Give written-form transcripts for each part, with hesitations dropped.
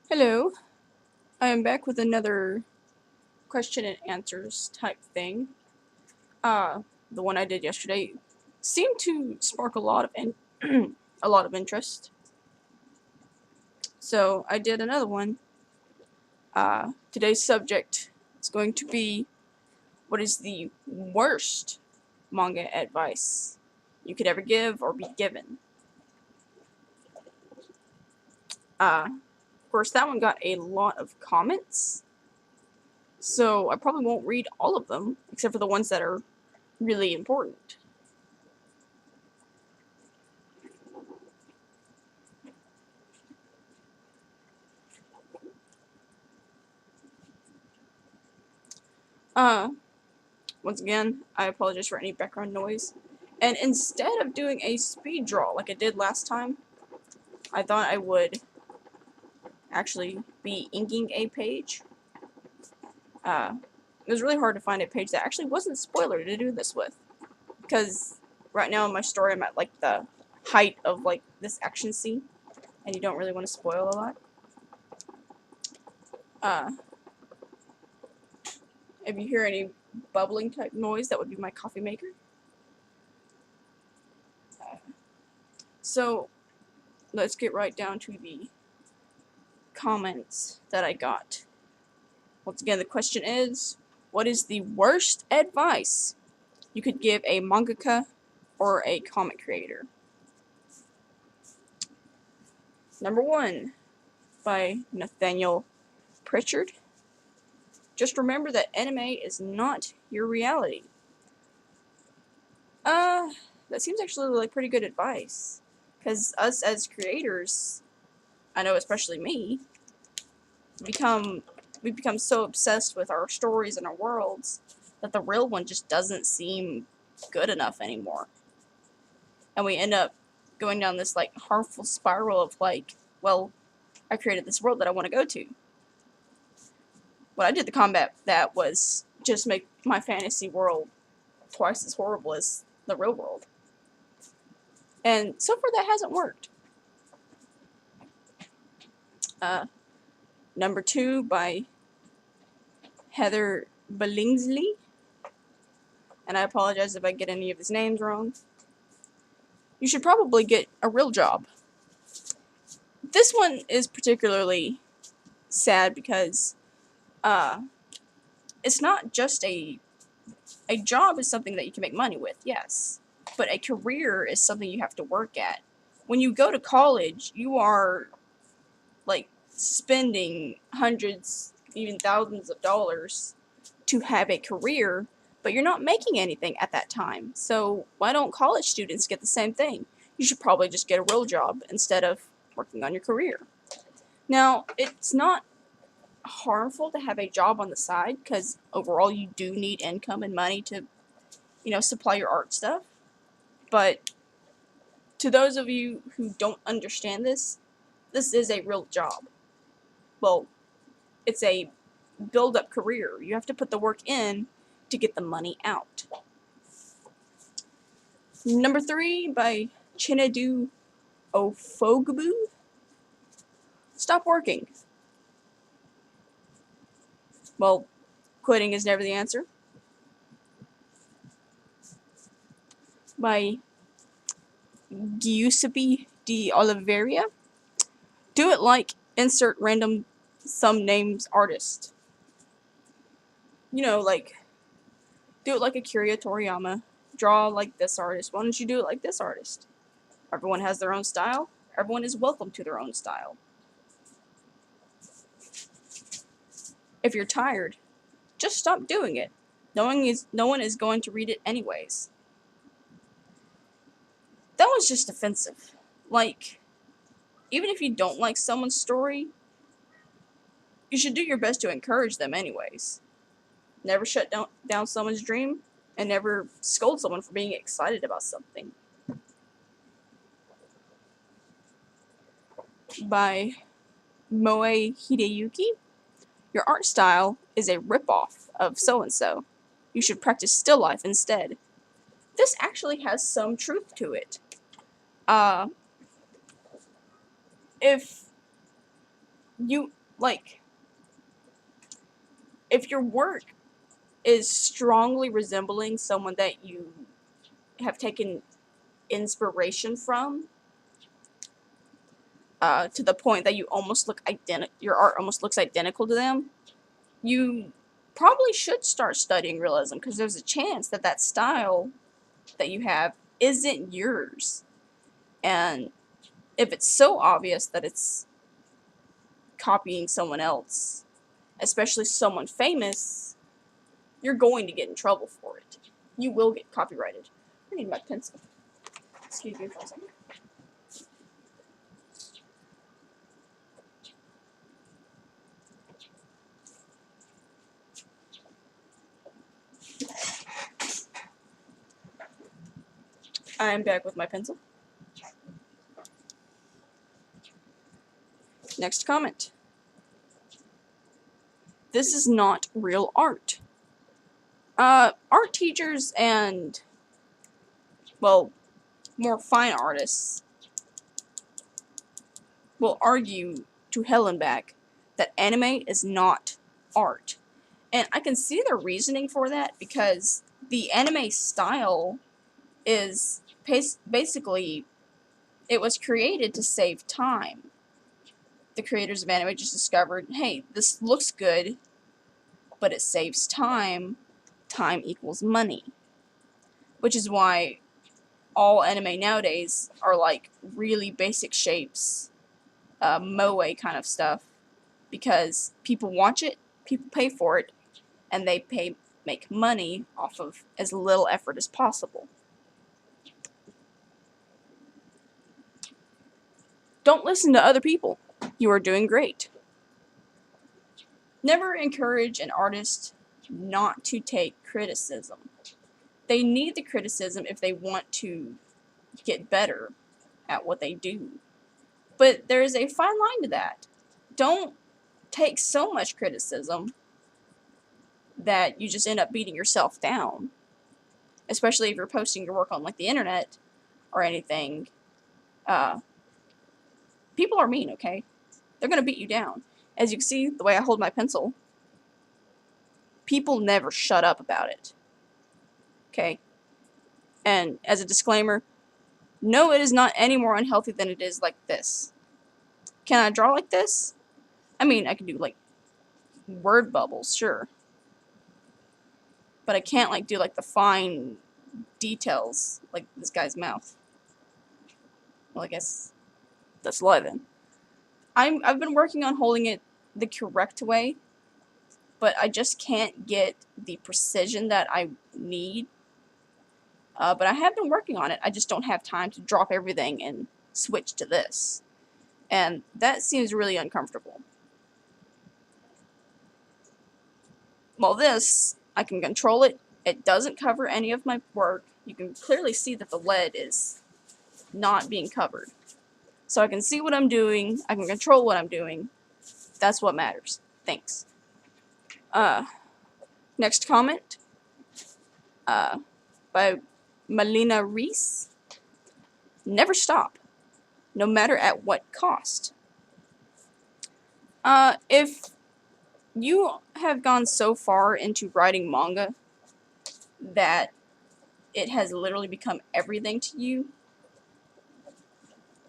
Hello, I am back with another question and answers type thing. The one I did yesterday seemed to spark a lot of a lot of interest. So I did another one. Today's subject is going to be what is the worst manga advice you could ever give or be given. Of course, that one got a lot of comments, so I probably won't read all of them except for the ones that are really important. Uh, Once again, I apologize for any background noise. And instead of doing a speed draw like I did last time, I thought I would actually be inking a page. It was really hard to find a page that actually wasn't spoiler to do this with. Because right now in my story I'm at like the height of like this action scene, and you don't really want to spoil a lot. Uh, if you hear any bubbling type noise, that would be my coffee maker. So let's get right down to the comments that I got. Once again, the question is, what is the worst advice you could give a mangaka or a comic creator? Number 1, by Nathaniel Pritchard. Just remember that anime is not your reality. That seems actually like pretty good advice. Because us as creators, I know especially me, we become so obsessed with our stories and our worlds that the real one just doesn't seem good enough anymore. And we end up going down this like harmful spiral of like, well, I created this world that I want to go to. What I did to combat that was just make my fantasy world twice as horrible as the real world. And so far that hasn't worked. Number 2, by Heather Billingsley. And I apologize if I get any of his names wrong. You should probably get a real job. This one is particularly sad because it's not just a job is something that you can make money with, yes, but a career is something you have to work at. When you go to college, you are like spending hundreds, even thousands of dollars to have a career, but you're not making anything at that time. So why don't college students get the same thing? You should probably just get a real job instead of working on your career. Now, it's not harmful to have a job on the side because overall you do need income and money to, supply your art stuff. But to those of you who don't understand this is a real job. Well, it's a build-up career. You have to put the work in to get the money out. Number 3, by Chinedu Ofogbu. Stop working. Well, quitting is never the answer. By Giuseppe de Oliveira. Do it like insert random some names artist. Like, do it like Akira Toriyama. Draw like this artist. Why don't you do it like this artist? Everyone has their own style. Everyone is welcome to their own style. If you're tired, just stop doing it. No one is going to read it anyways. That was just offensive. Like, even if you don't like someone's story, you should do your best to encourage them anyways. Never shut down someone's dream, and never scold someone for being excited about something. By Moe Hideyuki. Your art style is a ripoff of so-and-so. You should practice still life instead. This actually has some truth to it. If like, if your work is strongly resembling someone that you have taken inspiration from, to the point that you almost look your art almost looks identical to them, you probably should start studying realism, because there's a chance that that style that you have isn't yours. And if it's so obvious that it's copying someone else, especially someone famous, you're going to get in trouble for it. You will get copyrighted. I need my pencil. Excuse me for a second. I'm back with my pencil. Next comment. This is not real art. Art teachers and, well, more fine artists will argue to hell and back that anime is not art. And I can see their reasoning for that, because the anime style is basically, it was created to save time. The creators of anime just discovered, hey, this looks good, but it saves time. Time equals money. Which is why all anime nowadays are like really basic shapes, moe kind of stuff, because people watch it, people pay for it, and they make money off of as little effort as possible. Don't listen to other people. You are doing great. Never encourage an artist not to take criticism. They need the criticism if they want to get better at what they do. But there is a fine line to that. Don't take so much criticism that you just end up beating yourself down. Especially if you're posting your work on like the internet or anything. People are mean, okay? They're gonna beat you down. As you can see, the way I hold my pencil, people never shut up about it. Okay? And as a disclaimer, no, it is not any more unhealthy than it is like this. Can I draw like this? I mean, I can do like word bubbles, sure. But I can't like do like the fine details like this guy's mouth. Well, I guess that's lie then. I've been working on holding it the correct way, but I just can't get the precision that I need. But I have been working on it. I just don't have time to drop everything and switch to this. And that seems really uncomfortable. While this, I can control it. It doesn't cover any of my work. You can clearly see that the lead is not being covered. So I can see what I'm doing. I can control what I'm doing. That's what matters. Thanks. Next comment. By Melina Reese. Never stop. No matter at what cost. If you have gone so far into writing manga that it has literally become everything to you,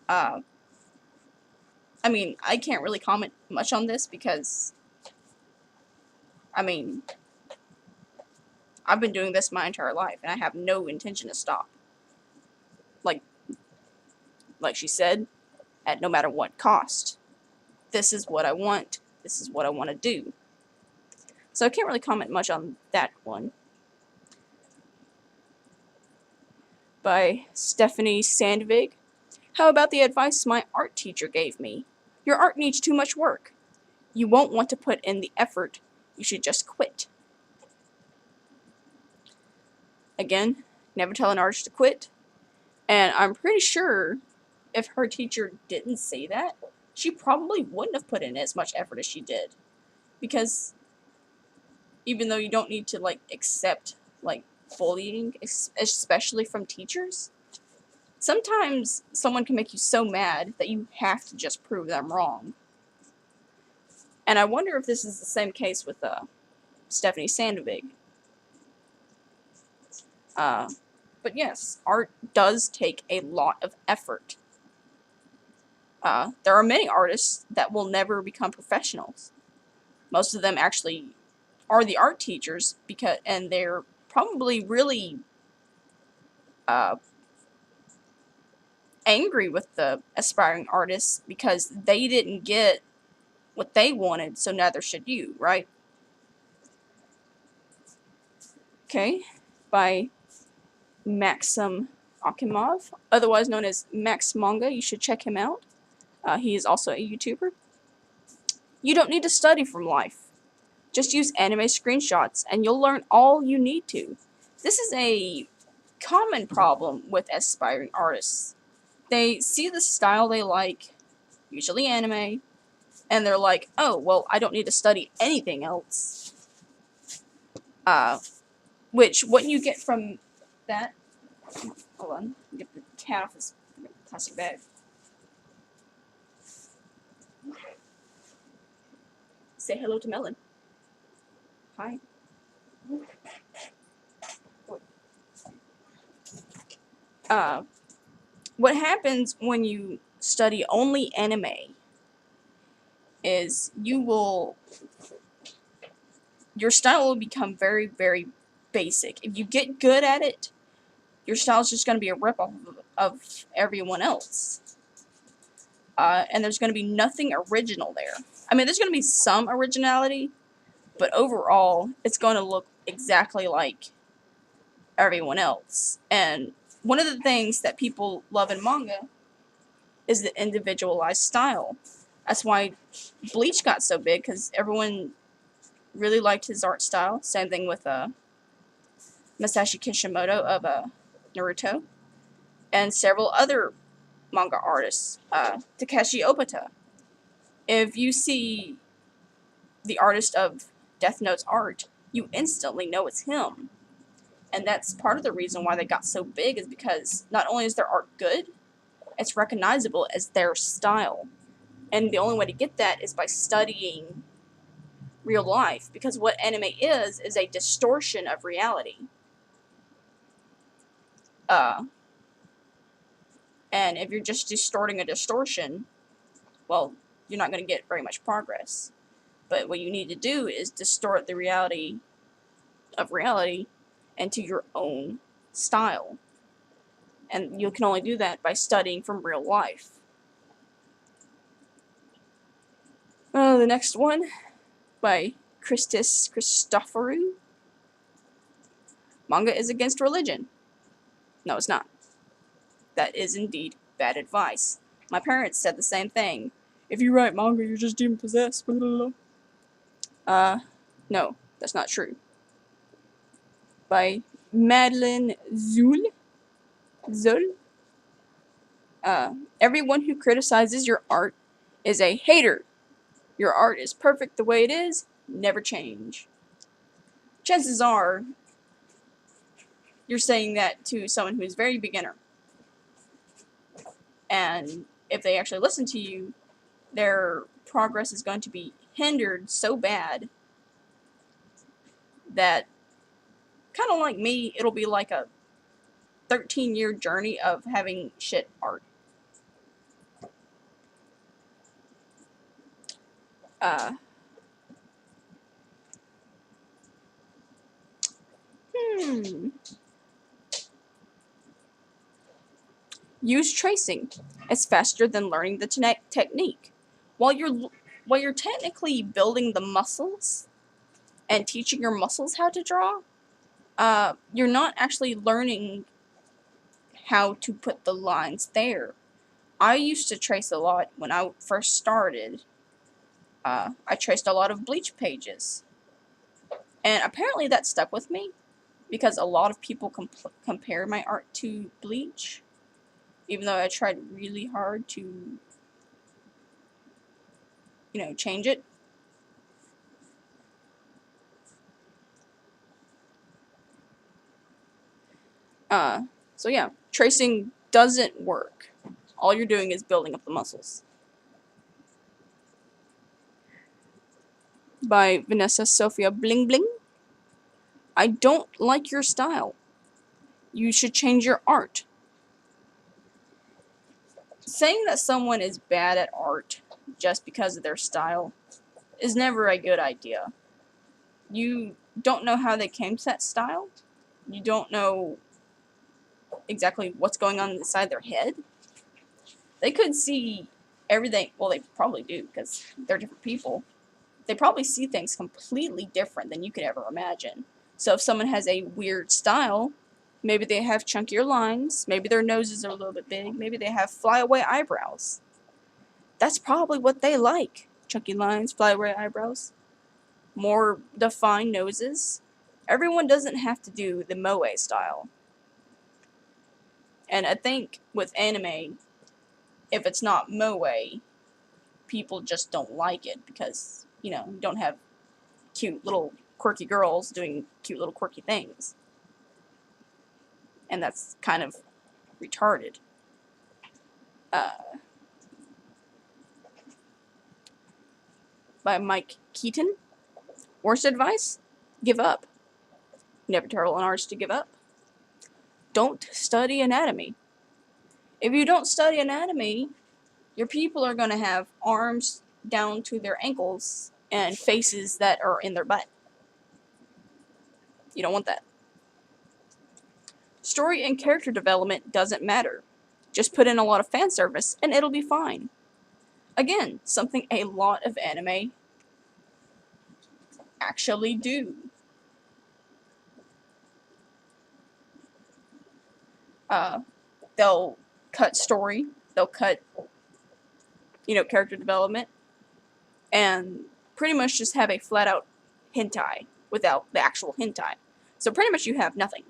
I mean, I can't really comment much on this because, I mean, I've been doing this my entire life and I have no intention to stop. Like she said, at no matter what cost. This is what I want. This is what I want to do. So I can't really comment much on that one. By Stephanie Sandvig. How about the advice my art teacher gave me? Your art needs too much work. You won't want to put in the effort. You should just quit. Again, never tell an artist to quit. And I'm pretty sure if her teacher didn't say that, she probably wouldn't have put in as much effort as she did. Because even though you don't need to like accept like bullying, especially from teachers, sometimes someone can make you so mad that you have to just prove them wrong. And I wonder if this is the same case with Stephanie Sandvig. But yes, art does take a lot of effort. There are many artists that will never become professionals. Most of them actually are the art teachers and they're probably really uh, angry with the aspiring artists because they didn't get what they wanted, so neither should you, right? Okay, by Maxim Akimov, otherwise known as Max Manga. You should check him out. He is also a YouTuber. You don't need to study from life. Just use anime screenshots and you'll learn all you need to. This is a common problem with aspiring artists. They see the style they like, usually anime, and they're like, oh, well, I don't need to study anything else. Which, what you get from that... Hold on, get the cat off this plastic bag. Say hello to Melon. Hi. What happens when you study only anime is your style will become very, very basic. If you get good at it, your style is just going to be a ripoff of everyone else. And there's going to be nothing original there. I mean, there's going to be some originality, but overall, it's going to look exactly like everyone else. And one of the things that people love in manga is the individualized style. That's why Bleach got so big, because everyone really liked his art style. Same thing with Masashi Kishimoto of Naruto, and several other manga artists. Takeshi Obata. If you see the artist of Death Note's art, you instantly know it's him. And that's part of the reason why they got so big, is because not only is their art good, it's recognizable as their style. And the only way to get that is by studying real life, because what anime is a distortion of reality. And if you're just distorting a distortion, well, you're not going to get very much progress. But what you need to do is distort the reality of reality into your own style. And you can only do that by studying from real life. The next one, by Christis Christoforou. Manga is against religion. No, it's not. That is indeed bad advice. My parents said the same thing. If you write manga, you're just demon possessed. No, that's not true. By Madeline Zul. Everyone who criticizes your art is a hater. Your art is perfect the way it is. Never change. Chances are, you're saying that to someone who is very beginner. And if they actually listen to you, their progress is going to be hindered so bad that, kind of like me, it'll be like a 13-year journey of having shit art. Use tracing. It's faster than learning the technique. While you're technically building the muscles and teaching your muscles how to draw, you're not actually learning how to put the lines there. I used to trace a lot when I first started. I traced a lot of Bleach pages. And apparently that stuck with me, because a lot of people compare my art to Bleach, even though I tried really hard to, change it. So yeah, tracing doesn't work. All you're doing is building up the muscles. by Vanessa Sophia Bling Bling. I don't like your style. You should change your art. Saying that someone is bad at art just because of their style is never a good idea. You don't know how they came to that style. You don't know exactly what's going on inside their head. They could see everything. Well, they probably do because they're different people. They probably see things completely different than you could ever imagine. So if someone has a weird style, maybe they have chunkier lines, maybe their noses are a little bit big, maybe they have flyaway eyebrows. That's probably what they like. Chunky lines, flyaway eyebrows, more defined noses. Everyone doesn't have to do the moe style. And I think with anime, if it's not moe, people just don't like it because, you don't have cute little quirky girls doing cute little quirky things. And that's kind of retarded. By Mike Keaton. Worst advice? Give up. Never tell an artist to give up. Don't study anatomy. If you don't study anatomy, your people are going to have arms down to their ankles and faces that are in their butt. You don't want that. Story and character development doesn't matter. Just put in a lot of fan service and it'll be fine. Again, something a lot of anime actually do. They'll cut story, they'll cut, character development, and pretty much just have a flat out hentai without the actual hentai. So pretty much you have nothing.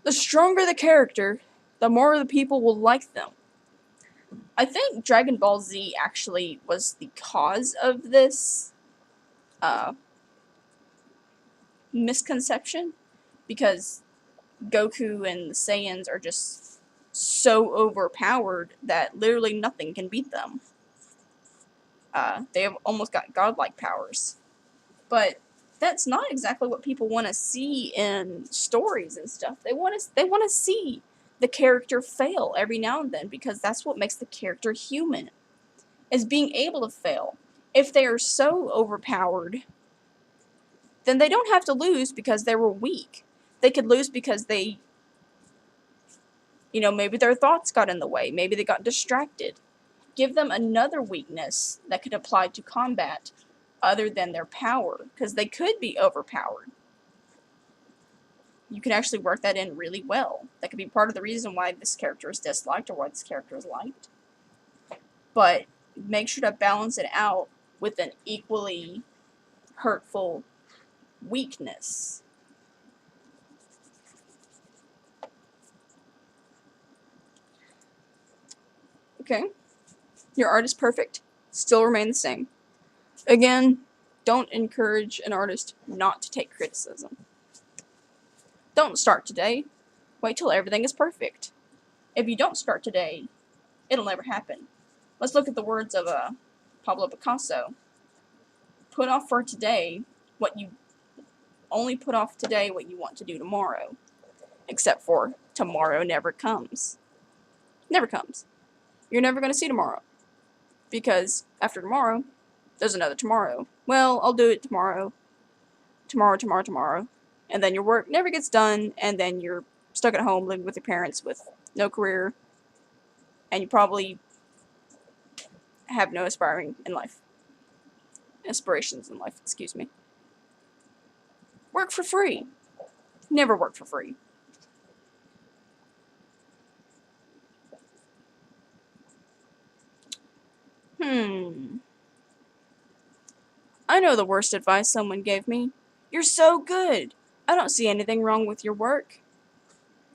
The stronger the character, the more the people will like them. I think Dragon Ball Z actually was the cause of this misconception, because Goku and the Saiyans are just so overpowered that literally nothing can beat them. They have almost got godlike powers. But that's not exactly what people want to see in stories and stuff. They want to see the character fail every now and then, because that's what makes the character human, is being able to fail. If they are so overpowered, then they don't have to lose because they were weak. They could lose because they, maybe their thoughts got in the way. Maybe they got distracted. Give them another weakness that could apply to combat other than their power, because they could be overpowered. You can actually work that in really well. That could be part of the reason why this character is disliked or why this character is liked. But make sure to balance it out with an equally hurtful weakness. Okay. Your art is perfect. Still remain the same. Again, don't encourage an artist not to take criticism. Don't start today. Wait till everything is perfect. If you don't start today, it'll never happen. Let's look at the words of Pablo Picasso. Put off for today what you only put off today what you want to do tomorrow. Except for tomorrow never comes. Never comes. You're never going to see tomorrow. Because after tomorrow, there's another tomorrow. Well, I'll do it tomorrow. Tomorrow. And then your work never gets done, and then you're stuck at home living with your parents with no career, and you probably have no aspirations in life. Excuse me. Work for free. Never work for free. I know the worst advice someone gave me. You're so good. I don't see anything wrong with your work.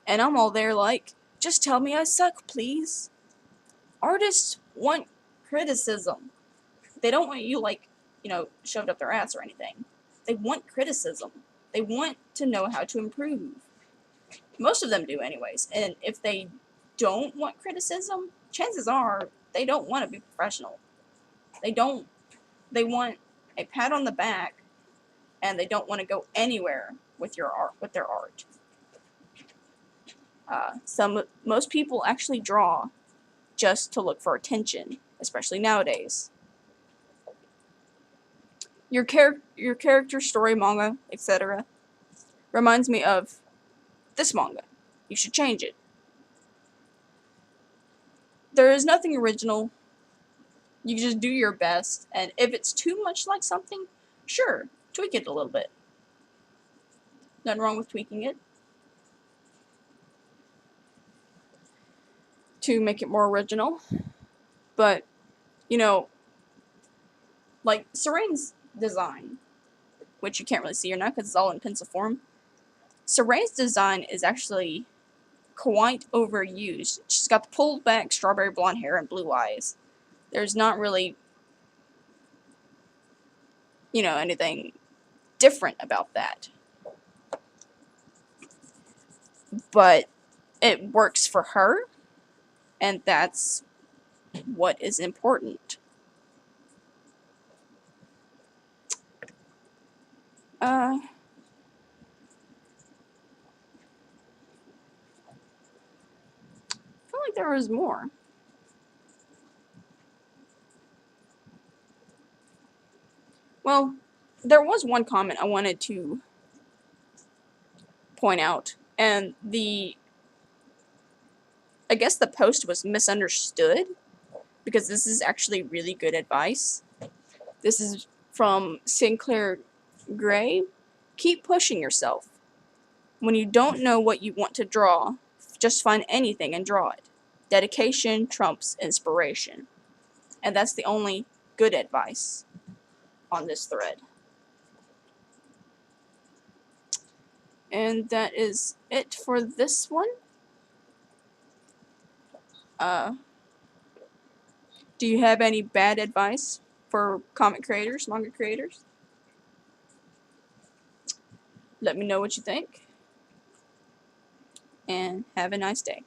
And I'm all there like, just tell me I suck, please. Artists want criticism. They don't want you, shoved up their ass or anything. They want criticism. They want to know how to improve. Most of them do anyways. And if they don't want criticism, chances are they don't want to be professional. They want a pat on the back, and they don't want to go anywhere with their art. Most people actually draw just to look for attention, especially nowadays. Your character story manga, etc., reminds me of this manga. You should change it. There is nothing original. You just do your best, and if it's too much like something, sure, tweak it a little bit. Nothing wrong with tweaking it to make it more original. But, you know, like Serene's design, which you can't really see here now because it's all in pencil form. Serene's design is actually quite overused. She's got the pulled back strawberry blonde hair and blue eyes. There's not really, anything different about that. But it works for her, and that's what is important. I feel like there was more. Well, there was one comment I wanted to point out, and I guess the post was misunderstood, because this is actually really good advice. This is from Sinclair Gray. Keep pushing yourself. When you don't know what you want to draw, just find anything and draw it. Dedication trumps inspiration. And that's the only good advice on this thread. And that is it for this one. Do you have any bad advice for comic creators, manga creators? Let me know what you think. And have a nice day.